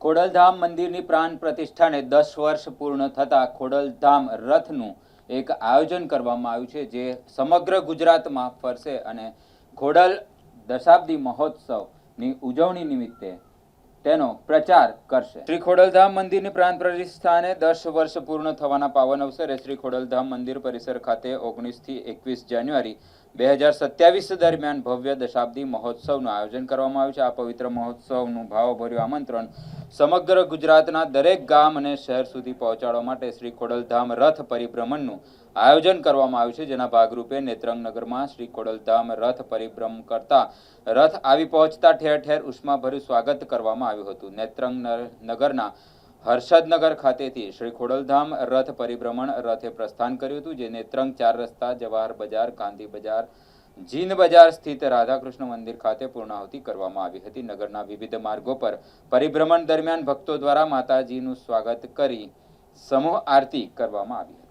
ખોડલધામ મંદિરની પ્રાણ પ્રતિષ્ઠાને 10 વર્ષ પૂર્ણ થતા ખોડલધામ રથનું એક આયોજન કરવામાં આવ્યું છે, જે સમગ્ર ગુજરાતમાં ફરશે અને ખોડલ દશાબ્દી મહોત્સવની ઉજવણી નિમિત્તે તેનો પ્રચાર કરશે। શ્રી ખોડલધામ મંદિરની પ્રાણ પ્રતિષ્ઠાને 10 વર્ષ પૂર્ણ થવાના પાવન અવસરે શ્રી ખોડલધામ મંદિર પરિસર ખાતે 19 થી 21 જાન્યુઆરી 2027 દરમિયાન ભવ્ય દશાબ્દી મહોત્સવનું આયોજન કરવામાં આવ્યું છે। આ પવિત્ર મહોત્સવનું ભાવભર્યું આમંત્રણ સમગ્ર ગુજરાતના દરેક ગામ અને શહેર સુધી પહોંચાડવા માટે શ્રી ખોડલધામ રથ પરિભ્રમણનું આયોજન કરવામાં આવ્યું છે, જેના ભાગરૂપે નેત્રંગ નગરમાં શ્રી ખોડલધામ રથ પરિભ્રમણ કરતા રથ આવી પહોંચતા ઠેર ઠેર ઉષ્માભર્યું સ્વાગત કરવામાં આવ્યું હતું। નેત્રંગ નગરના હર્ષદનગર ખાતેથી શ્રી ખોડલધામ રથ પરિભ્રમણ રથે પ્રસ્થાન કર્યું હતું, જે નેત્રંગ 4 રસ્તા, જવાહર બજાર, ગાંધી બજાર, જીન બજાર સ્થિત રાધાકૃષ્ણ મંદિર ખાતે પૂર્ણાહુતિ કરવામાં આવી હતી। નગરના વિવિધ માર્ગો પર પરિભ્રમણ દરમિયાન ભક્તો દ્વારા માતાજીનું સ્વાગત કરી સમૂહ આરતી કરવામાં આવી હતી।